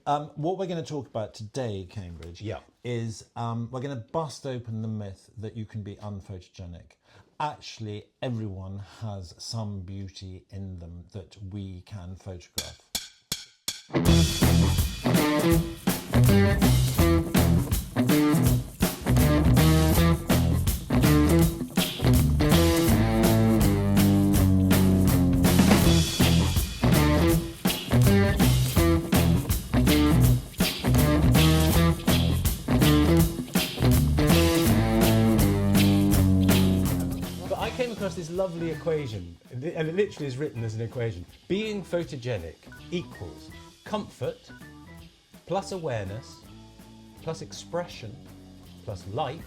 What we're going to talk about today, Cambridge, is we're going to bust open the myth that you can be unphotogenic. Actually, everyone has some beauty in them that we can photograph. This lovely equation, and it literally is written as an equation. Being photogenic equals comfort plus awareness plus expression plus light,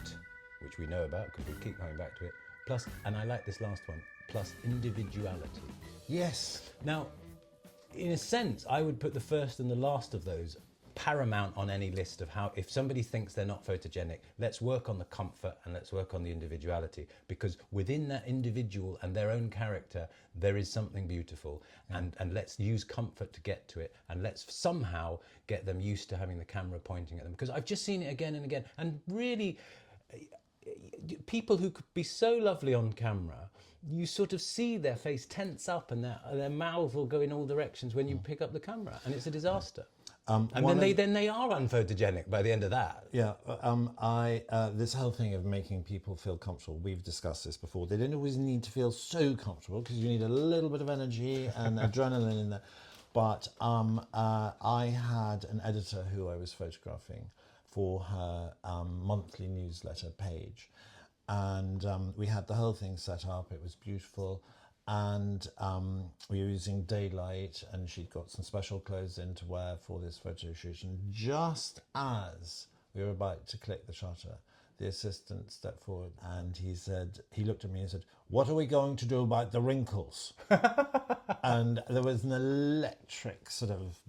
which we know about because we keep coming back to it, plus, and I like this last one, plus individuality. Yes. Now, in a sense, I would put the first and the last of those paramount on any list of how, if somebody thinks they're not photogenic, let's work on the comfort and let's work on the individuality, because within that individual and their own character there is something beautiful, and let's use comfort to get to it, and let's somehow get them used to having the camera pointing at them, because I've just seen it again and again, and really people who could be so lovely on camera, you sort of see their face tense up and their mouth will go in all directions when you pick up the camera, and it's a disaster. And then they are unphotogenic by the end of that. Yeah, this whole thing of making people feel comfortable, we've discussed this before. They don't always need to feel so comfortable because you need a little bit of energy and adrenaline in there. But I had an editor who I was photographing for her monthly newsletter page. And we had the whole thing set up, it was beautiful. And we were using daylight, and she'd got some special clothes in to wear for this photo shoot. And just as we were about to click the shutter, the assistant stepped forward and he looked at me and said, "What are we going to do about the wrinkles?" And there was an electric sort of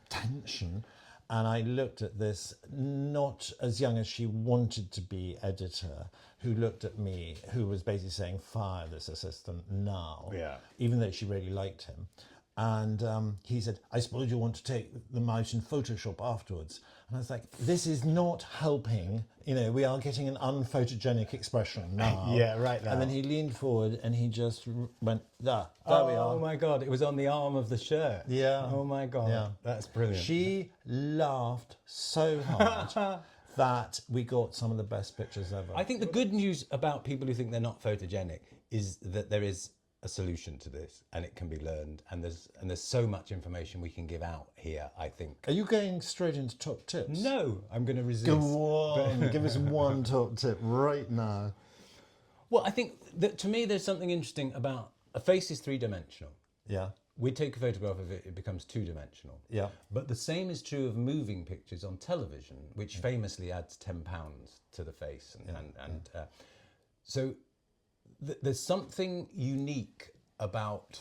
tension. And I looked at this, not as young as she wanted to be, editor, who looked at me, who was basically saying, "Fire this assistant now," even though she really liked him. And he said, "I suppose you want to take them out in Photoshop afterwards." And I was like, this is not helping. You know, we are getting an unphotogenic expression now. Yeah, right now. And then he leaned forward and he just went, there we are. Oh my God, it was on the arm of the shirt. Yeah. Oh my God, yeah. That's brilliant. She laughed so hard that we got some of the best pictures ever. I think the good news about people who think they're not photogenic is that there is a solution to this, and it can be learned, and there's so much information we can give out here, I think. Are you going straight into top tips? No, I'm going to resist. Go on, give us one top tip right now. Well, I think that to me there's something interesting about a face is three-dimensional. Yeah. We take a photograph of it, it becomes two-dimensional. Yeah. But the same is true of moving pictures on television, which famously adds £10 to the face. So there's something unique about,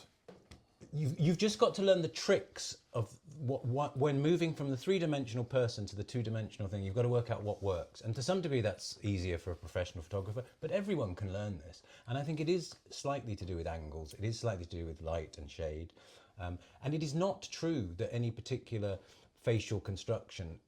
you've just got to learn the tricks of what when moving from the three-dimensional person to the two-dimensional thing, you've got to work out what works. And to some degree that's easier for a professional photographer, but everyone can learn this. And I think it is slightly to do with angles, it is slightly to do with light and shade. And it is not true that any particular facial construction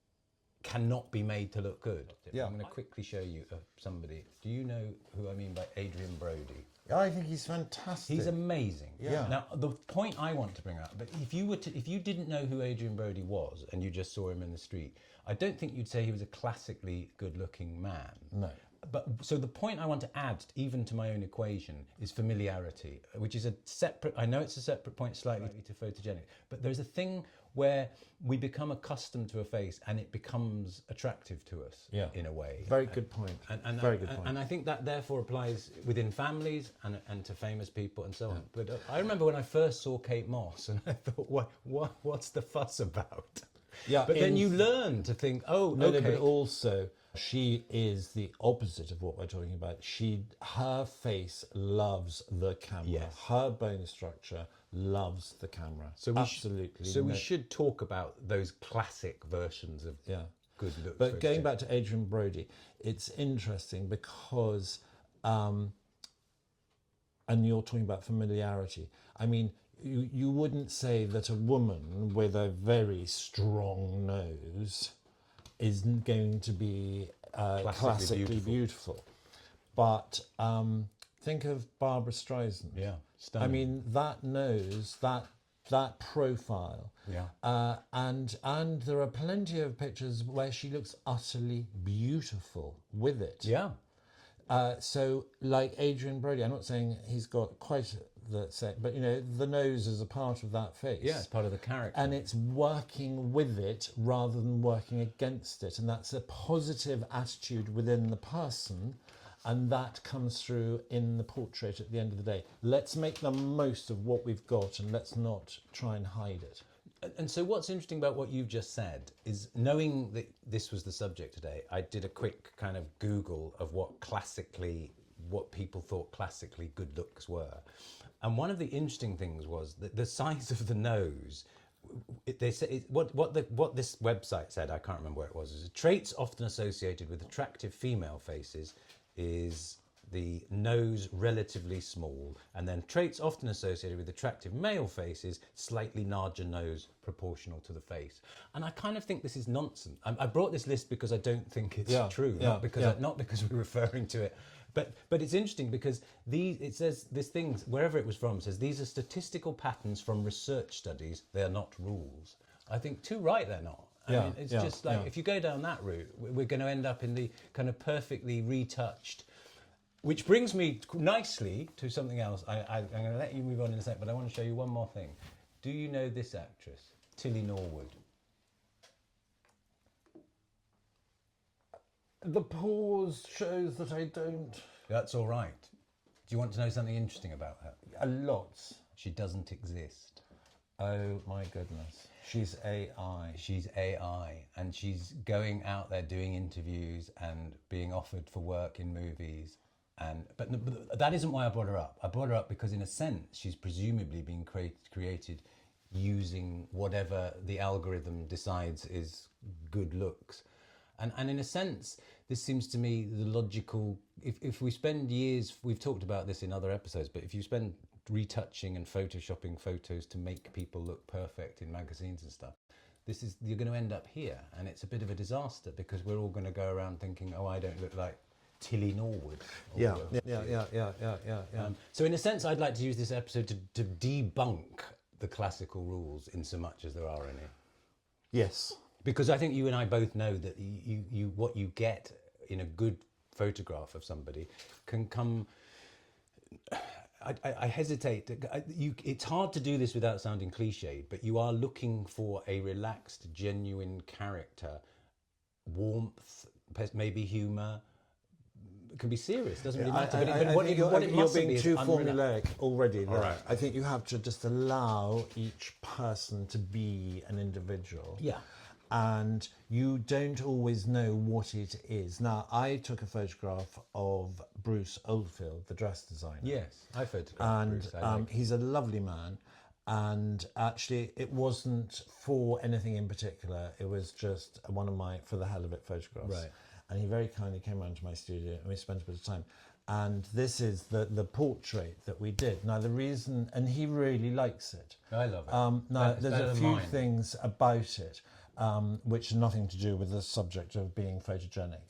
cannot be made to look good. Yeah. I'm going to quickly show you somebody. Do you know who I mean by Adrian Brody? I think he's fantastic. He's amazing. Yeah. Now, the point I want to bring up, but if you didn't know who Adrian Brody was and you just saw him in the street, I don't think you'd say he was a classically good-looking man. No. But so the point I want to add, even to my own equation, is familiarity, which is a separate. I know it's a separate point, slightly to photogenic, but there's a thing where we become accustomed to a face and it becomes attractive to us. Yeah. In a way. Very good point. Very good point. And I think that therefore applies within families and to famous people and so on. But I remember when I first saw Kate Moss, and I thought, what's the fuss about? Yeah. But then you learn to think, okay. No, but also she is the opposite of what we're talking about. Her face loves the camera. Yes. Her bone structure loves the camera. So absolutely. We should talk about those classic versions of good looks. But going back to Adrian Brody, it's interesting because, and you're talking about familiarity. I mean, you wouldn't say that a woman with a very strong nose isn't going to be classically beautiful. But think of Barbara Streisand. Yeah, I stunning. mean, that nose, that profile. Yeah. And there are plenty of pictures where she looks utterly beautiful with it. Yeah. So, like Adrian Brody, I'm not saying he's got quite the same, but the nose is a part of that face. Yeah, it's part of the character. And it's working with it rather than working against it. And that's a positive attitude within the person. And that comes through in the portrait at the end of the day. Let's make the most of what we've got and let's not try and hide it. And so what's interesting about what you've just said is, knowing that this was the subject today, I did a quick kind of Google of what people thought classically good looks were. And one of the interesting things was that the size of the nose, they said, what this website said, I can't remember where it was, is traits often associated with attractive female faces is the nose relatively small, and then traits often associated with attractive male faces, slightly larger nose proportional to the face. And I kind of think this is nonsense. I brought this list because I don't think it's true, not because we're referring to it. But it's interesting because it says this thing, wherever it was from, it says these are statistical patterns from research studies, they are not rules. I think too right they're not. I mean, it's just like, if you go down that route, we're going to end up in the kind of perfectly retouched. Which brings me nicely to something else. I'm going to let you move on in a sec, but I want to show you one more thing. Do you know this actress, Tilly Norwood? The pause shows that I don't. That's all right. Do you want to know something interesting about her? A lot. She doesn't exist. Oh my goodness. She's AI. She's AI, and she's going out there doing interviews and being offered for work in movies. But that isn't why I brought her up. I brought her up because, in a sense, she's presumably been created using whatever the algorithm decides is good looks. And in a sense, this seems to me the logical... If we spend years... We've talked about this in other episodes, but if you spend retouching and photoshopping photos to make people look perfect in magazines and stuff, you're going to end up here. And it's a bit of a disaster because we're all going to go around thinking, oh, I don't look like Tilly Norwood. Yeah. So in a sense, I'd like to use this episode to debunk the classical rules in so much as there are any. Yes. Because I think you and I both know that what you get in a good photograph of somebody can come... I hesitate. It's hard to do this without sounding cliched, but you are looking for a relaxed, genuine character, warmth, maybe humour. It can be serious, doesn't really matter. You're being too formulaic already. All right. I think you have to just allow each person to be an individual. Yeah. And you don't always know what it is. Now, I took a photograph of Bruce Oldfield, the dress designer. Yes, I photographed Bruce. And he's a lovely man. And actually, it wasn't for anything in particular. It was just one of my, for the hell of it, photographs. Right. And he very kindly came around to my studio and we spent a bit of time. And this is the portrait that we did. Now, the reason, and he really likes it. I love it. Now, there's a few things about it. Which are nothing to do with the subject of being photogenic.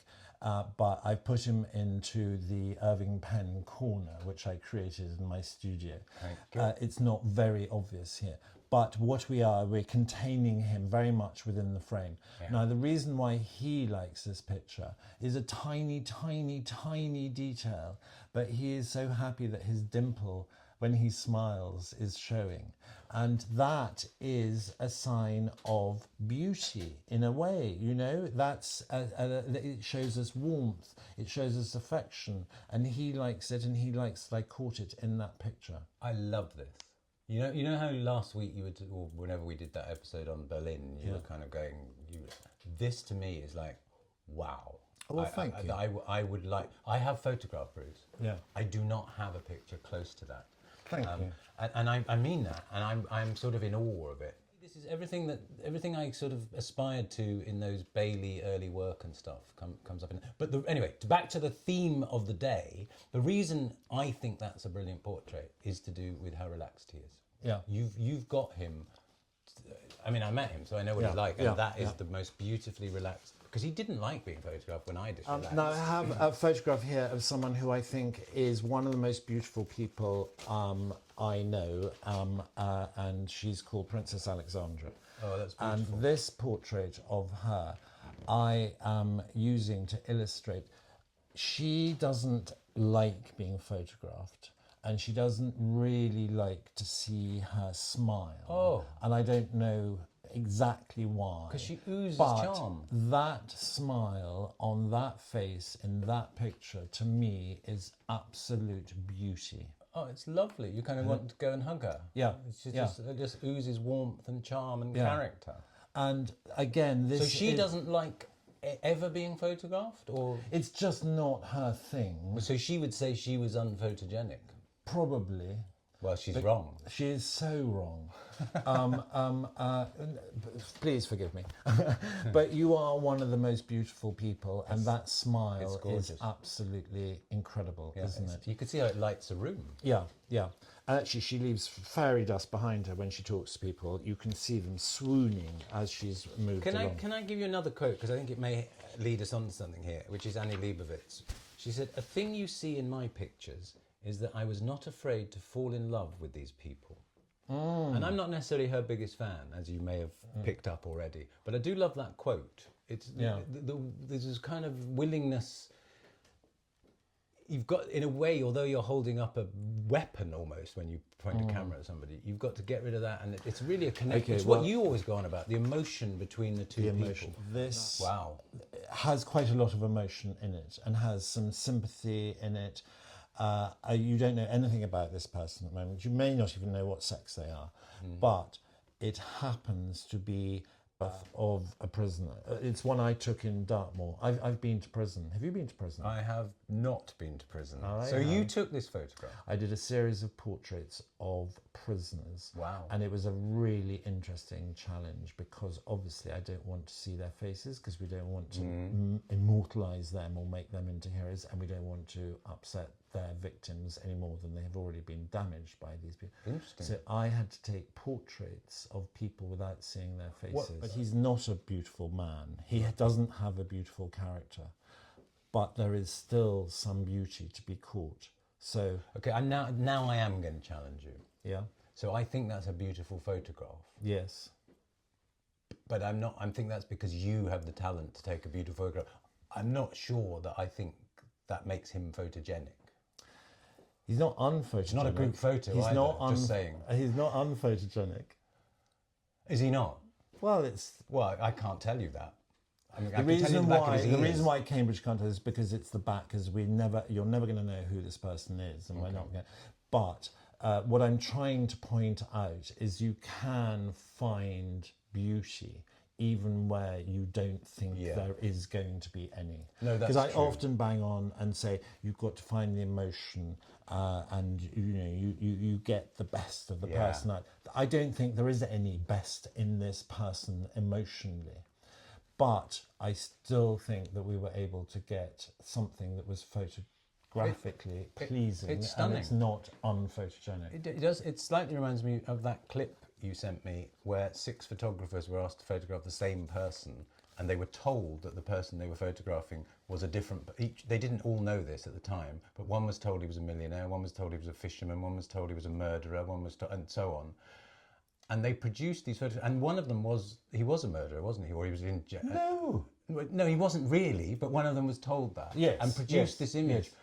But I put him into the Irving Penn corner, which I created in my studio. It's not very obvious here. But what we're containing him very much within the frame. Yeah. Now, the reason why he likes this picture is a tiny, tiny, tiny detail, but he is so happy that his dimple, when he smiles, is showing. And that is a sign of beauty in a way, it shows us warmth, it shows us affection, and he likes it, and he likes that I caught it in that picture. I love this. You know how last week or whenever we did that episode on Berlin, you were kind of going, this to me is like, wow. Well, thank you. I have photographed Bruce. Yeah. I do not have a picture close to that. Thank you. And I mean that, and I'm sort of in awe of it. This is everything I sort of aspired to in those Bailey early work and stuff comes up in. But anyway, back to the theme of the day. The reason I think that's a brilliant portrait is to do with how relaxed he is. Yeah. You've got him. I mean, I met him, so I know what he's like, and that is the most beautifully relaxed. Because he didn't like being photographed when I did. Now I have a photograph here of someone who I think is one of the most beautiful people I know, and she's called Princess Alexandra. Oh, that's beautiful. And this portrait of her, I am using to illustrate. She doesn't like being photographed, and she doesn't really like to see her smile. Oh. And I don't know exactly why. Because she oozes but charm. That smile on that face in that picture, to me, is absolute beauty. Oh, it's lovely. You kind of want to go and hug her. Yeah, It just oozes warmth and charm and character. And again, this. So she doesn't like ever being photographed, or It's just not her thing. so she would say she was unphotogenic. Probably. Well, she's wrong. She is so wrong. Please forgive me. But you are one of the most beautiful people, and that smile is absolutely incredible, isn't it? You could see how it lights a room. Yeah, yeah. And actually, she leaves fairy dust behind her when she talks to people. You can see them swooning as she's moved along. Can I give you another quote, because I think it may lead us on to something here, which is Annie Leibovitz. She said, "A thing you see in my pictures is that I was not afraid to fall in love with these people." And I'm not necessarily her biggest fan, as you may have picked up already, but I do love that quote. It's there's this kind of willingness. You've got, in a way, although you're holding up a weapon almost when you point a camera at somebody, you've got to get rid of that, and it's really a connection. It's what you always go on about, the emotion between the two people. This has quite a lot of emotion in it, and has some sympathy in it. You don't know anything about this person at the moment. You may not even know what sex they are, but it happens to be of a prisoner. It's one I took in Dartmoor. I've been to prison. Have you been to prison? I have not been to prison. So you took this photograph? I did a series of portraits of prisoners. Wow. And it was a really interesting challenge, because obviously I don't want to see their faces, because we don't want to immortalise them or make them into heroes, and we don't want to upset their victims any more than they have already been damaged by these people. Interesting. So I had to take portraits of people without seeing their faces. But he's not a beautiful man. He doesn't have a beautiful character, but there is still some beauty to be caught. So okay, now I am going to challenge you. yeah. So I think that's a beautiful photograph. Yes. But I'm not. I think that's because you have the talent to take a beautiful photograph. I'm not sure that I think that makes him photogenic. He's not unphotogenic. It's not a group photo. He's either, not just saying. He's not unphotogenic. Is he not? Well, it's Well, I can't tell you that. I mean, the reason why Cambridge can't is because it's the back. Because you're never going to know who this person is, and we're not going. But what I'm trying to point out is you can find beauty even where you don't think there is going to be any. No, that's because I true. often bang on and say you've got to find the emotion, and you get the best of the person. I don't think there is any best in this person emotionally, but I still think that we were able to get something that was photographically pleasing. It's stunning. And it's not unphotogenic. It does. It slightly reminds me of that clip you sent me where 6 photographers were asked to photograph the same person, and they were told that the person they were photographing was a different. They didn't all know this at the time, but one was told he was a millionaire, one was told he was a fisherman, one was told he was a murderer, one was and so on. And they produced these photos, and one of them was a murderer, wasn't he? Or he was in jail. No, he wasn't really, but one of them was told that. Yes, and produced this image, yes.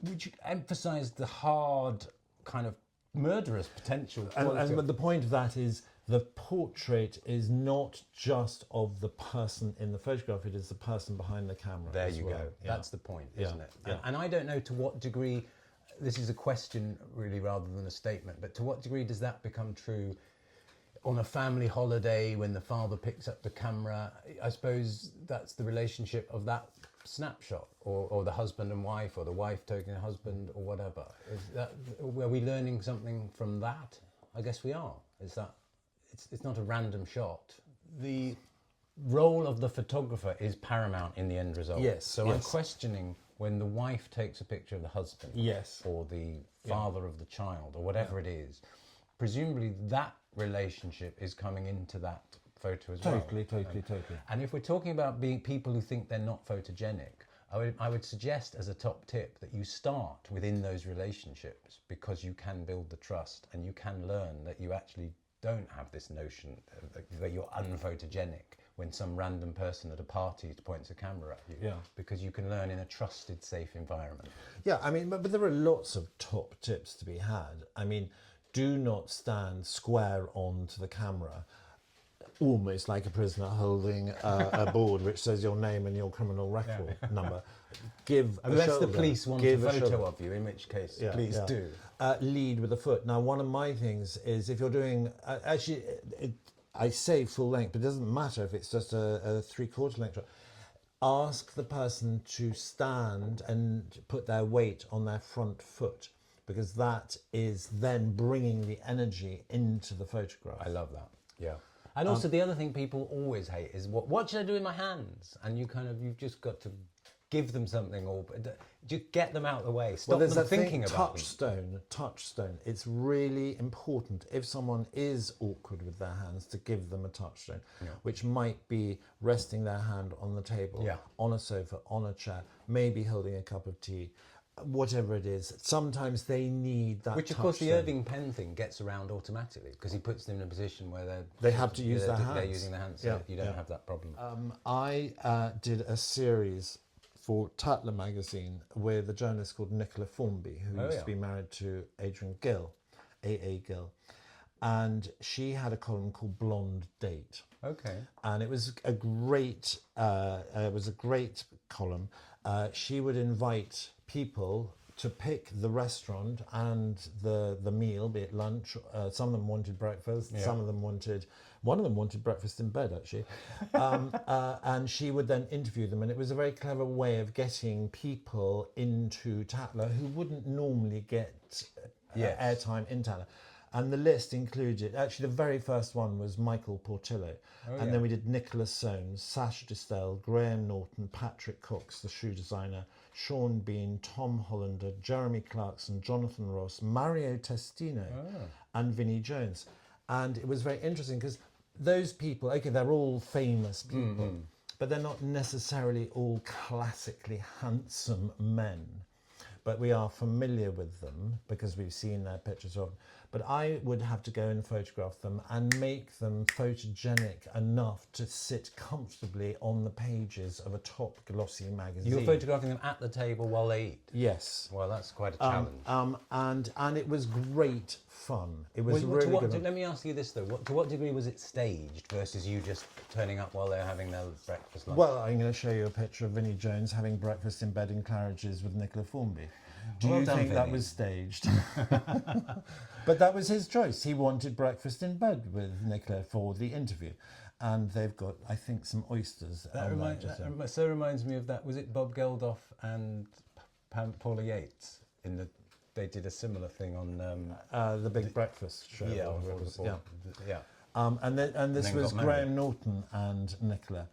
which emphasised the hard kind of murderous potential. But the point of that is the portrait is not just of the person in the photograph, it is the person behind the camera. There you go. That's the point, isn't it? And I don't know to what degree, this is a question really rather than a statement, but to what degree does that become true on a family holiday when the father picks up the camera? I suppose that's the relationship of that snapshot, or the husband and wife, or the wife taking the husband, or whatever. Are we learning something from that? I guess we are. It's not a random shot. The role of the photographer is paramount in the end result. Yes. So I'm questioning when the wife takes a picture of the husband, or the father of the child, or whatever it is. presumably that relationship is coming into that photo as well. Totally. And if we're talking about being people who think they're not photogenic, I would suggest as a top tip that you start within those relationships, because you can build the trust and you can learn that you actually don't have this notion that you're unphotogenic when some random person at a party points a camera at you. Yeah. Because you can learn in a trusted, safe environment. Yeah, I mean, but there are lots of top tips to be had. I mean, do not stand square on to the camera, almost like a prisoner holding a board which says your name and your criminal record number. Give Unless shoulder, the police want a photo of you, in which case, please do. Lead with a foot. Now, one of my things is if you're doing, I say full length, but it doesn't matter if it's just a 3/4 length shot. Ask the person to stand and put their weight on their front foot, because that is then bringing the energy into the photograph. I love that. Yeah. And also the other thing people always hate is what should I do with my hands? And you've just got to give them something, or just get them out of the way. Stop them thinking about them. Touchstone. It's really important if someone is awkward with their hands to give them a touchstone, which might be resting their hand on the table, on a sofa, on a chair, maybe holding a cup of tea. Whatever it is, sometimes they need that. Which, of course, the Irving Penn thing gets around automatically, because he puts them in a position where they have to use their hands. They're using their hands, so you don't have that problem. I did a series for Tatler magazine with a journalist called Nicola Formby, who used to be married to Adrian Gill, A.A. Gill, and she had a column called Blonde Date. Okay. And it was a great column. She would invite people to pick the restaurant and the meal, be it lunch. Some of them wanted breakfast. Some of them wanted. One of them wanted breakfast in bed, actually. And she would then interview them, and it was a very clever way of getting people into Tatler who wouldn't normally get airtime in Tatler. And the list included, actually the very first one was Michael Portillo. Then we did Nicholas Soames, Sacha Distel, Graham Norton, Patrick Cox, the shoe designer, Sean Bean, Tom Hollander, Jeremy Clarkson, Jonathan Ross, Mario Testino, and Vinnie Jones. And it was very interesting because those people, they're all famous people, but they're not necessarily all classically handsome men. But we are familiar with them because we've seen their pictures of them. But I would have to go and photograph them and make them photogenic enough to sit comfortably on the pages of a top glossy magazine. You were photographing them at the table while they eat? Yes. Well, that's quite a challenge. And it was great fun. It was really good. Let me ask you this though: to what degree was it staged versus you just turning up while they're having their breakfast lunch? Well, I'm going to show you a picture of Vinnie Jones having breakfast in bed in Claridge's with Nicola Formby. Do you think that was staged? But that was his choice. He wanted breakfast in bed with Nicola for the interview. And they've got, I think, some oysters. That reminds me of that. Was it Bob Geldof and Paula Yates? They did a similar thing on... the Big Breakfast show. Yeah. And this was Graham Norton and Nicola.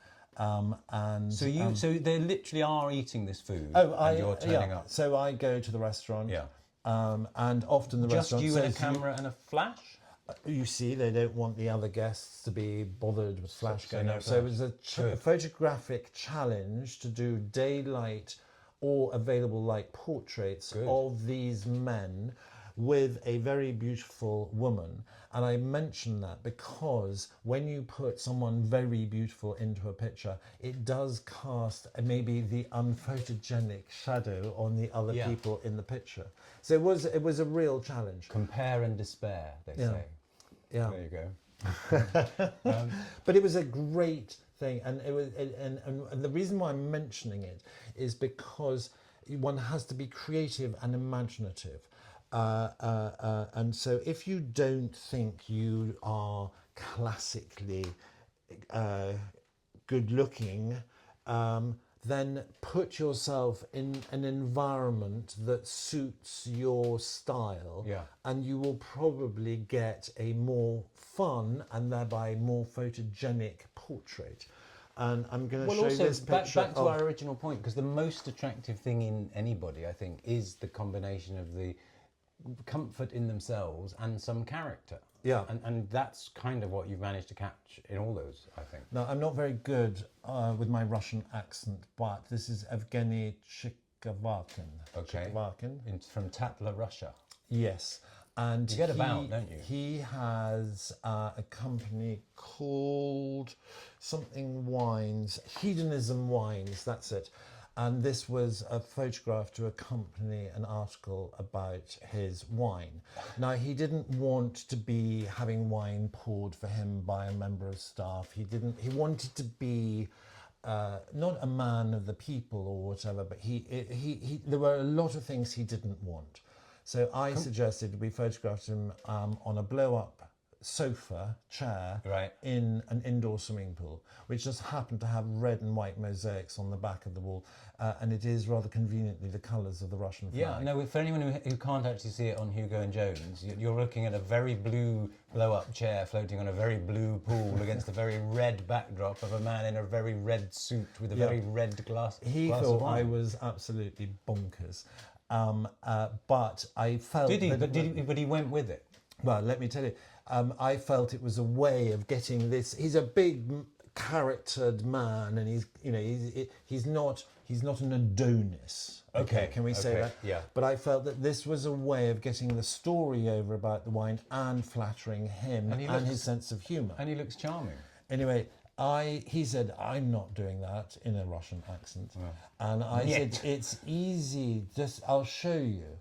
So they literally are eating this food and you're turning up. So I go to the restaurant, and often the restaurant just you and a camera and a flash. You see, they don't want the other guests to be bothered with flash going up. So it was a photographic challenge to do daylight or available light portraits of these men with a very beautiful woman. And I mention that because when you put someone very beautiful into a picture, it does cast maybe the unphotogenic shadow on the other people in the picture. So it was a real challenge. Compare and despair, they say. Yeah. There you go. But it was a great thing, and it was, and the reason why I'm mentioning it is because one has to be creative and imaginative. And so if you don't think you are classically good looking, then put yourself in an environment that suits your style, and you will probably get a more fun and thereby more photogenic portrait. And I'm going to show you this picture. Back to our original point, because the most attractive thing in anybody, I think, is the combination of the comfort in themselves and some character. Yeah. And that's kind of what you've managed to catch in all those, I think. Now, I'm not very good with my Russian accent, but this is Evgeny Chikavakin. Okay. Chikavakin. From Tatler, Russia. Yes. And you get about, don't you? He has a company called something Wines, Hedonism Wines, that's it. And this was a photograph to accompany an article about his wine. Now, he didn't want to be having wine poured for him by a member of staff. He wanted to be not a man of the people or whatever, but there were a lot of things he didn't want. So I suggested we photographed him on a blow-up sofa chair in an indoor swimming pool, which just happened to have red and white mosaics on the back of the wall, and it is rather conveniently the colours of the Russian flag. Yeah, no, for anyone who can't actually see it on Hugo and Jones, you're looking at a very blue blow-up chair floating on a very blue pool against a very red backdrop of a man in a very red suit with a very red glass. He thought I was absolutely bonkers. But I felt... But he went with it. Well, let me tell you, I felt it was a way of getting this... He's a big charactered man, and he's not an Adonis. Okay, can we say that? Yeah. But I felt that this was a way of getting the story over about the wine and flattering him and his sense of humour. And he looks charming. Anyway... he said, I'm not doing that in a Russian accent. And I said, it's easy, I'll show you.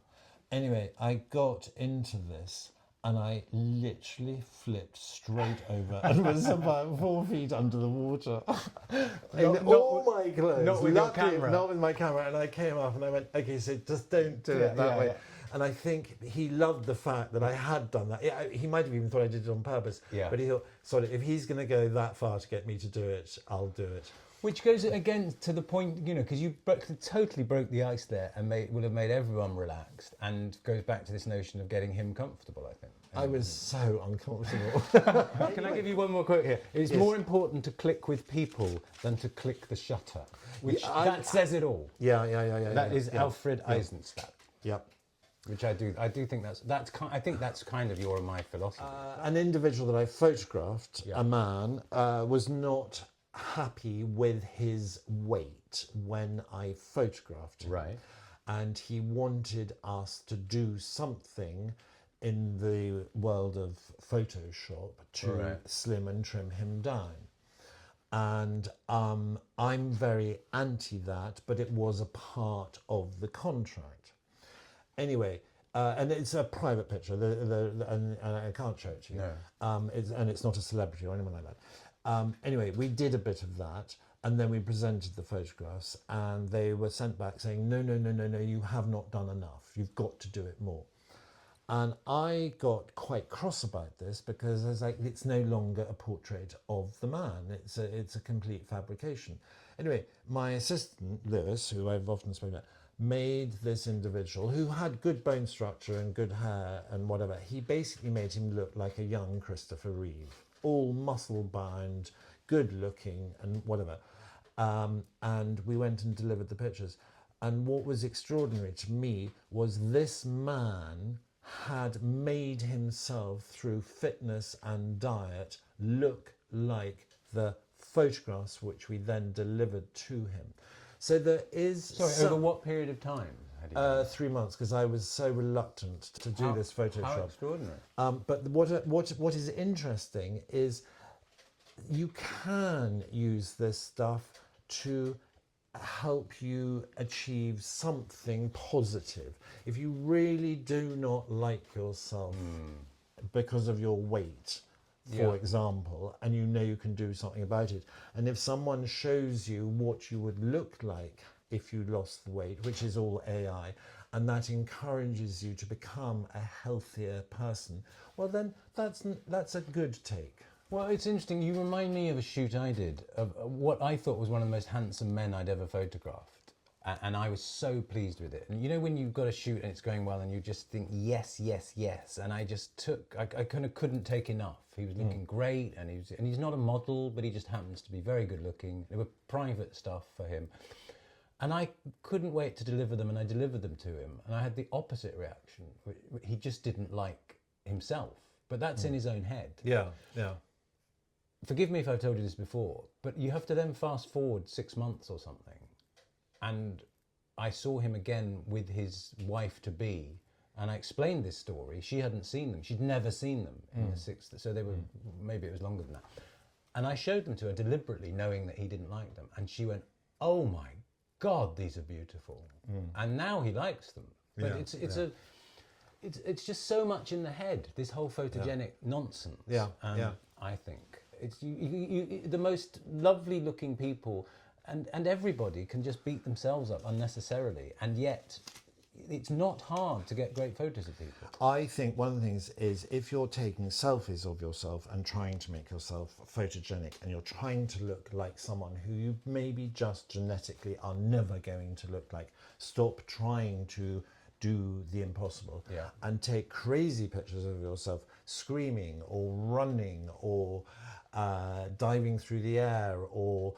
Anyway, I got into this and I literally flipped straight over and was about 4 feet under the water. All my clothes. Not with your camera. Not with my camera. And I came up and I went, okay, so just don't do it that way. Yeah. And I think he loved the fact that I had done that. He might have even thought I did it on purpose. Yeah. But he thought, sorry, if he's going to go that far to get me to do it, I'll do it. Which goes again to the point, because you totally broke the ice there and would have made everyone relaxed, and goes back to this notion of getting him comfortable, I think. I was so uncomfortable. Can I give you one more quote here? It's more important to click with people than to click the shutter. Which that says it all. Yeah. That is Alfred Eisenstadt. Yep. Which I do think I think that's kind of your and my philosophy. An individual that I photographed, a man, was not happy with his weight when I photographed him. Right. And he wanted us to do something in the world of Photoshop to slim and trim him down. And I'm very anti that, but it was a part of the contract. Anyway, and it's a private picture, and I can't show it to you. No. It's not a celebrity or anyone like that. Anyway, we did a bit of that, and then we presented the photographs, and they were sent back saying, no, you have not done enough. You've got to do it more. And I got quite cross about this because I was like, it's no longer a portrait of the man. It's a complete fabrication. Anyway, my assistant, Lewis, who I've often spoken about, made this individual who had good bone structure and good hair and whatever. He basically made him look like a young Christopher Reeve, all muscle bound, good looking and whatever. And we went and delivered the pictures. And what was extraordinary to me was this man had made himself, through fitness and diet, look like the photographs which we then delivered to him. So there is... Sorry, over what period of time? 3 months, because I was so reluctant to do this Photoshop. How extraordinary. But what is interesting is you can use this stuff to help you achieve something positive. If you really do not like yourself because of your weight, for example, and you know you can do something about it, and if someone shows you what you would look like if you lost the weight, which is all AI, and that encourages you to become a healthier person, well then that's a good take. Well, it's interesting. You remind me of a shoot I did of what I thought was one of the most handsome men I'd ever photographed. And I was so pleased with it. And you know when you've got a shoot and it's going well and you just think, yes. And I kind of couldn't take enough. He was looking great, and he's not a model, but he just happens to be very good looking. There were private stuff for him. And I couldn't wait to deliver them, and I delivered them to him, and I had the opposite reaction. He just didn't like himself, but that's in his own head. Yeah, yeah. Forgive me if I've told you this before, but you have to then fast forward 6 months or something, and I saw him again with his wife-to-be, and I explained this story. She hadn't seen them. She'd never seen them in the sixth, so they were, maybe it was longer than that. And I showed them to her deliberately, knowing that he didn't like them, and she went, "Oh my God, these are beautiful." And now he likes them. But it's just so much in the head, this whole photogenic nonsense. I think it's the most lovely looking people, and everybody can just beat themselves up unnecessarily, and yet it's not hard to get great photos of people. I think one of the things is, if you're taking selfies of yourself and trying to make yourself photogenic, and you're trying to look like someone who you maybe just genetically are never going to look like, stop trying to do the impossible and take crazy pictures of yourself screaming or running or diving through the air, or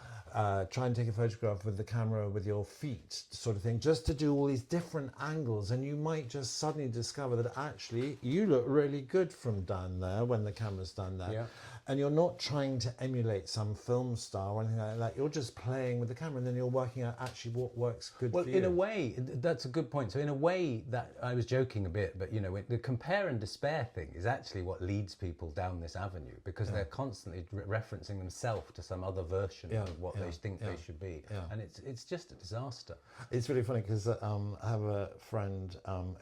try and take a photograph with the camera with your feet, sort of thing, just to do all these different angles, and you might just suddenly discover that actually you look really good from down there when the camera's down there. And you're not trying to emulate some film star or anything like that. You're just playing with the camera, and then you're working out actually what works good for you. Well, in a way, that's a good point. So in a way, that I was joking a bit, but the compare and despair thing is actually what leads people down this avenue, because they're constantly referencing themselves to some other version of what they think they should be. And it's just a disaster. It's really funny because I have a friend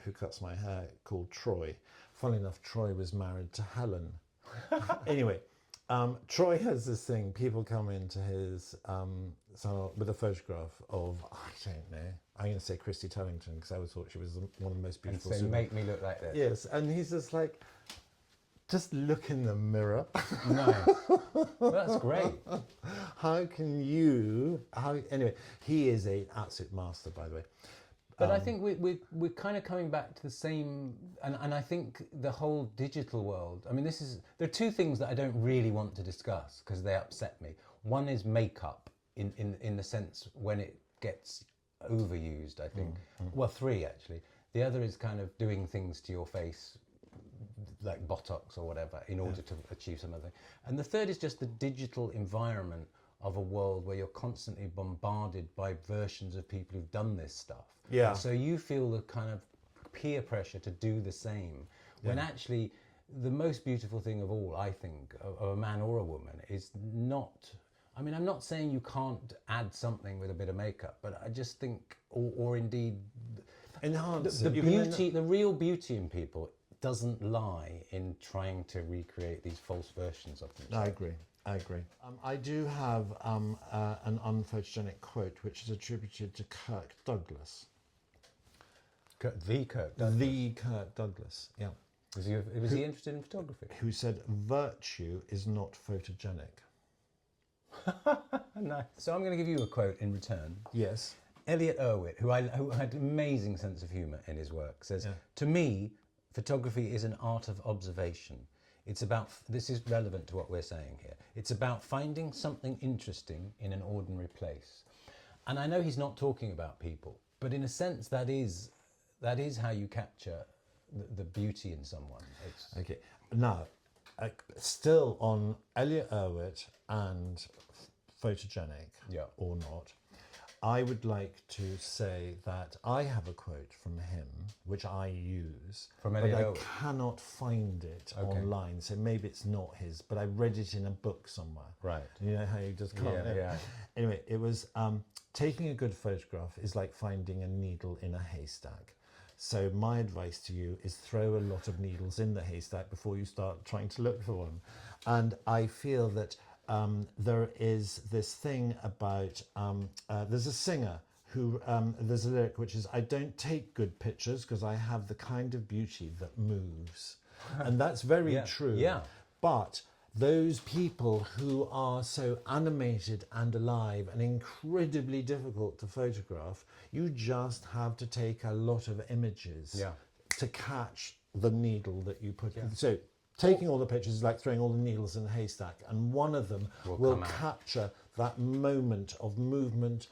who cuts my hair called Troy. Funnily enough, Troy was married to Helen. Anyway, Troy has this thing. People come into his salon with a photograph of, I don't know, I'm going to say Christy Tellington, because I always thought she was one of the most beautiful. And so make me look like this. Yes, and he's just like, just look in the mirror. Nice. Well, that's great. How can you? Anyway, he is an absolute master, by the way. But I think we're kind of coming back to the same, and I think the whole digital world, I mean, there are two things that I don't really want to discuss because they upset me. One is makeup in the sense when it gets overused, I think. Well, three actually. The other is kind of doing things to your face, like Botox or whatever, in order to achieve some other thing. And the third is just the digital environment of a world where you're constantly bombarded by versions of people who've done this stuff. Yeah. So you feel the kind of peer pressure to do the same, when actually the most beautiful thing of all, I think, of a man or a woman is not, I mean, I'm not saying you can't add something with a bit of makeup, but I just think, or indeed, enhance the beauty, the real beauty in people doesn't lie in trying to recreate these false versions of themselves. I agree. I do have an unphotogenic quote, which is attributed to Kirk Douglas. The Kirk Douglas? The Kirk Douglas, yeah. Was he interested in photography? Who said, "Virtue is not photogenic." Nice. So I'm going to give you a quote in return. Yes. Elliot Erwitt, who had an amazing sense of humour in his work, says, "To me, photography is an art of observation. It's about, this is relevant to what we're saying here, it's about finding something interesting in an ordinary place." And I know he's not talking about people, but in a sense that is how you capture the beauty in someone. Okay, now, still on Elliot Erwitt and photogenic or not, I would like to say that I have a quote from him, which I use, from but Elliot I Erwitt. cannot find it online, so maybe it's not his, but I read it in a book somewhere. Right. You know how you just can't know? Yeah. Anyway, it was, taking a good photograph is like finding a needle in a haystack. So my advice to you is throw a lot of needles in the haystack before you start trying to look for one. And I feel that there is this thing about, there's a singer who, there's a lyric which is, "I don't take good pictures because I have the kind of beauty that moves." And that's very true. Yeah. But those people who are so animated and alive and incredibly difficult to photograph, you just have to take a lot of images to catch the needle that you put in. So taking all the pictures is like throwing all the needles in a haystack, and one of them will capture that moment of movement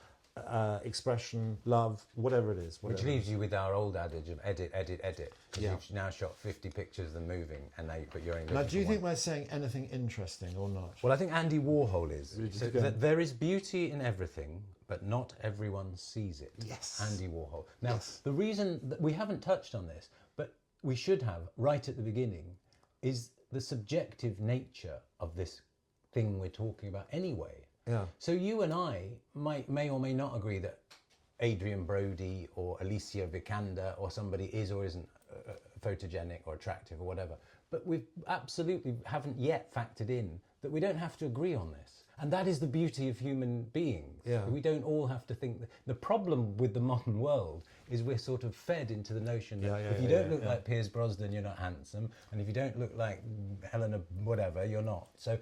expression, love, whatever it is. Which Whatever it leaves is. you with our old adage of edit, edit, edit. Because Yeah. you've now shot 50 pictures of them moving, and but you're only Now, looking do you for think one. we're saying anything interesting or not? Well, I think Andy Warhol is. Really, So go on. that there is beauty in everything, but not everyone sees it. Yes. Andy Warhol. Now, Yes. the reason that we haven't touched on this, but we should have right at the beginning, is the subjective nature of this thing we're talking about anyway. Yeah. So you and I may or may not agree that Adrian Brody or Alicia Vikander or somebody is or isn't photogenic or attractive or whatever. But we absolutely haven't yet factored in that we don't have to agree on this. And that is the beauty of human beings. Yeah. We don't all have to think. The problem with the modern world is we're sort of fed into the notion that if you don't look like Pierce Brosnan, you're not handsome. And if you don't look like Helena whatever, you're not. So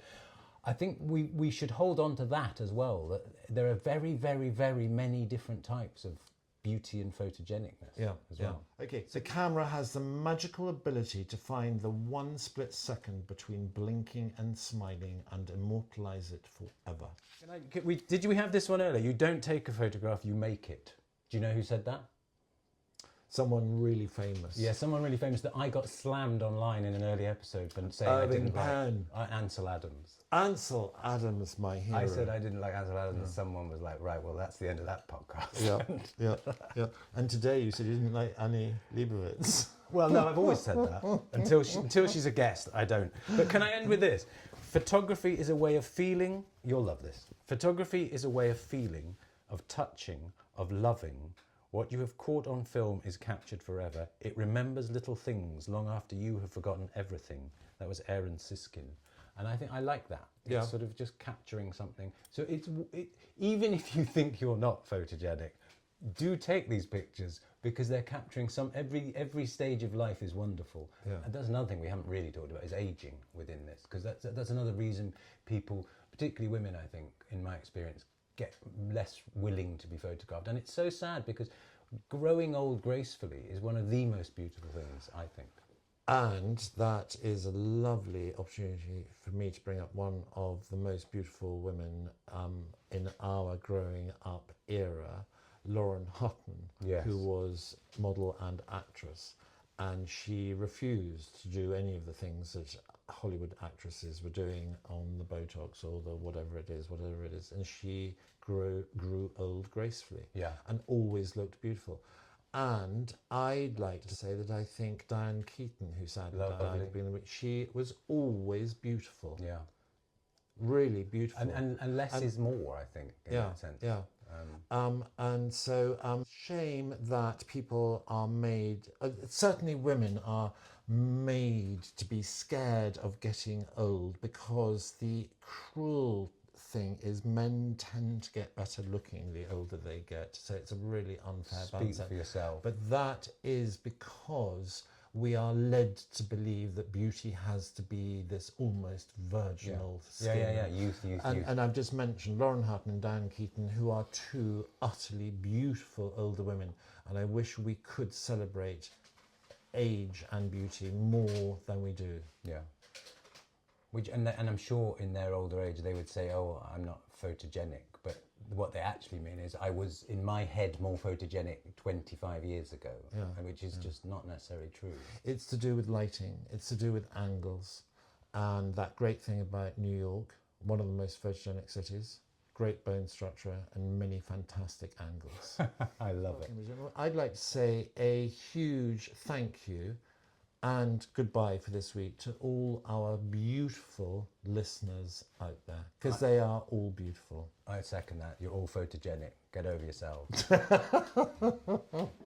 I think we should hold on to that as well. That there are very, very, very many different types of beauty and photogenicness as well. Okay, the camera has the magical ability to find the one split second between blinking and smiling and immortalize it forever. Did we have this one earlier? You don't take a photograph, you make it. Do you know who said that? Someone really famous. Yeah, someone really famous that I got slammed online in an early episode for saying I didn't like Ansel Adams. Ansel Adams, my hero. I said I didn't like Ansel Adams, and someone was like, right, well, that's the end of that podcast. Yeah. And today you said you didn't like Annie Leibovitz. Well, no, I've always said that. Until she's a guest, I don't. But can I end with this? Photography is a way of feeling. You'll love this. Photography is a way of feeling, of touching, of loving. What you have caught on film is captured forever. It remembers little things long after you have forgotten everything. That was Aaron Siskin. And I think I like that. It's sort of just capturing something. So even if you think you're not photogenic, do take these pictures because they're capturing every stage of life is wonderful. Yeah. And that's another thing we haven't really talked about is aging within this, because that's another reason people, particularly women, I think, in my experience, get less willing to be photographed. And it's so sad because growing old gracefully is one of the most beautiful things, I think. And that is a lovely opportunity for me to bring up one of the most beautiful women in our growing up era, Lauren Hutton, who was model and actress. And she refused to do any of the things that Hollywood actresses were doing on the Botox or the whatever it is. And she grew old gracefully and always looked beautiful. And I'd like to say that I think Diane Keaton, who sadly died at the beginning of the week, she was always beautiful. Yeah. Really beautiful. And less is more, I think, in that sense. Yeah. And so shame that people are made, certainly women are made to be scared of getting old, because the cruel thing is men tend to get better looking the older they get. So it's a really unfair balance. Speak for yourself. But that is because we are led to believe that beauty has to be this almost virginal skin. Youth. And I've just mentioned Lauren Hutton and Diane Keaton, who are two utterly beautiful older women. And I wish we could celebrate age and beauty more than we do. Yeah. And I'm sure in their older age they would say, oh, I'm not photogenic. But what they actually mean is I was, in my head, more photogenic 25 years ago, which is just not necessarily true. It's to do with lighting. It's to do with angles. And that great thing about New York, one of the most photogenic cities, great bone structure and many fantastic angles. I love it. I'd like to say a huge thank you and goodbye for this week to all our beautiful listeners out there, because they are all beautiful. I second that. You're all photogenic. Get over yourselves.